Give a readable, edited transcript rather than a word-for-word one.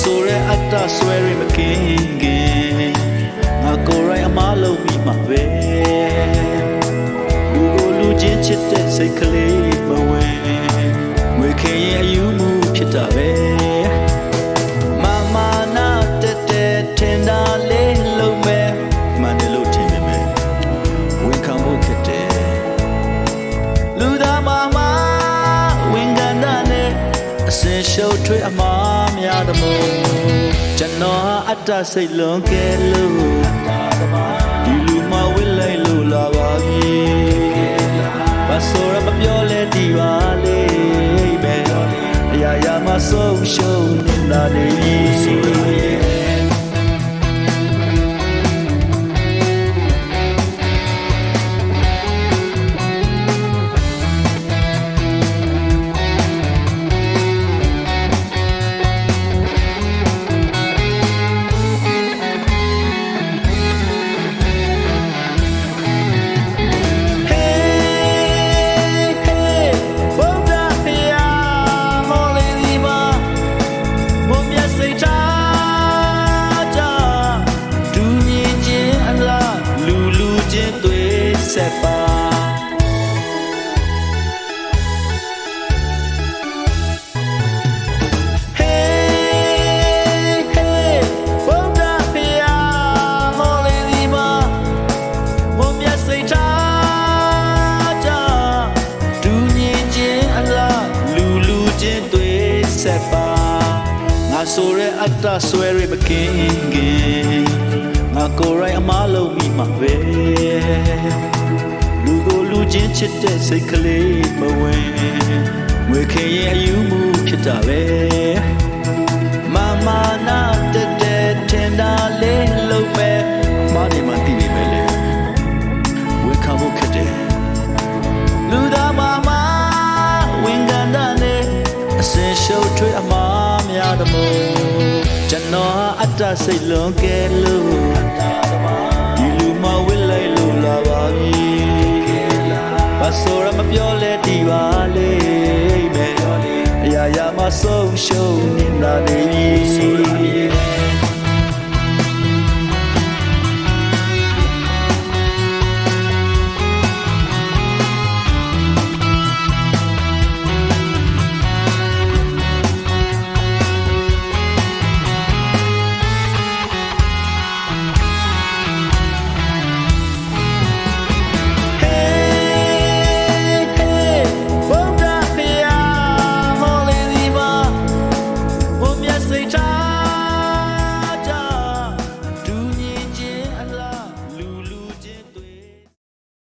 ဆိုရဲအတ္တဆွဲရမကင်းခင်ငါကိုယ်ရိုင်းအမားလုံးပြီးမှာပဲလူကိုလူချင်းချစ်တဲ့စိတ်ကလေးမဝင်ငွေခင်ရဲ့အယူမှုဖြစ်တာပဲမမနာတဲ့ထင်တာလေးလုံးမဲ့မှန်တယ်လို့ထင်ပေမဲ့ဝင်ခံဖို့ခက်တယ်လူသားမမဝင်ကန်တာနဲ့အစင်ရှုပ်ထွေးအမှားများသမို့ကျွန်တော်ဟာအတ္တစိတ်လွန်ကဲလို့ဒီလူမဝိလိုက်လို့လာပါပြီဘာဆိုရမပြောလဲဒီပါလေပဲအရာရာမဆုံးရှုံးနေတာနေဆက်ပါဟေးဟေးဘုရားဖျားဟောလေးဒီမှာဘုံမြတ်စိတ်ထားကြဒူးမြင်ခြင်းအလားလူလူချင်းတွေဆက်ပါငါဆိုရဲအတ္တဆွဲရမကင်းခင်ငါကိုယ်ရိုင်းအမားလုံးပြီးမှာပဲလူကိုလူချင်းချစ်တဲ့စိတ်ကလေးမဝင်ငွေခင်ရဲ့အယူမှုဖြစ်တာပဲမမနာတဲ့ထင်တာလေးလုံးမဲ့မာနေမှတည်နေမယ်လေဝေခံဖို့ခက်တယ်လူသားမမဝင်ကန်တာနဲ့အစင်ရှုပ်ထွေးအမှားများသမို့ကျွန်တော်ဟာအတ္တစိတ်လွန်ကဲလို့ဒီလူမဝိလိုက်လို့လာပါပြီဘာဆိုရမပြောလဲဒီပါလေပဲအရာရာမဆုံးရှုံးနေတာနေ